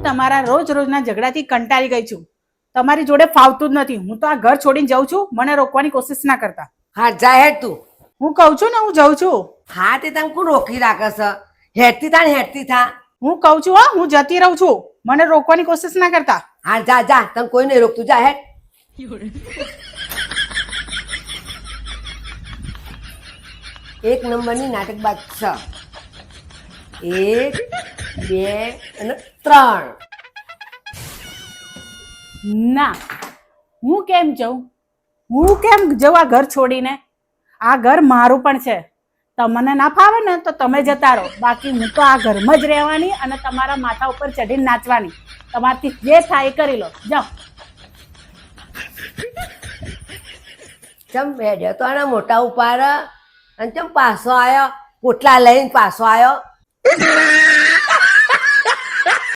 તમારા રોજ રોજના ઝઘડાથી કંટાળી ગઈ છું. તમારી જોડે ફાવતું જ નથી. હું તો આ ઘર છોડીને જઉં છું. મને રોકવાની કોશિશ ના કરતા. હા જા હેડ તું. હું કહું છું ને હું જઉં છું. હા તે તને કોણ રોકી રાખે છે? હેડતી થા ને હેડતી થા. હું કહું છું હા હું જતી રહું છું. મને રોકવાની કોશિશ ના કરતા. હા જા જા, તને કોઈ નહીં રોકતું, જા હેડ. એક નંબરની નાટકબાજ છે. 1 2 અને 3. ના, હું કેમ જઉં? હું કેમ જઉં આ ઘર છોડીને? આ ઘર મારું પણ છે. તમને ના ફાવે ને તો તમે જતા રહો. બાકી હું તો આ ઘરમાં જ રહેવાની અને તમારા માથા ઉપર ચઢીને નાચવાની. તમારથી જે થાય એ કરી લો. જાઓ. ચમ હેડ્યો તો આના મોટા ઉપાડ અને ચમ પાછો આવ્યો? પોટલા લઈને પાછો આવ્યો?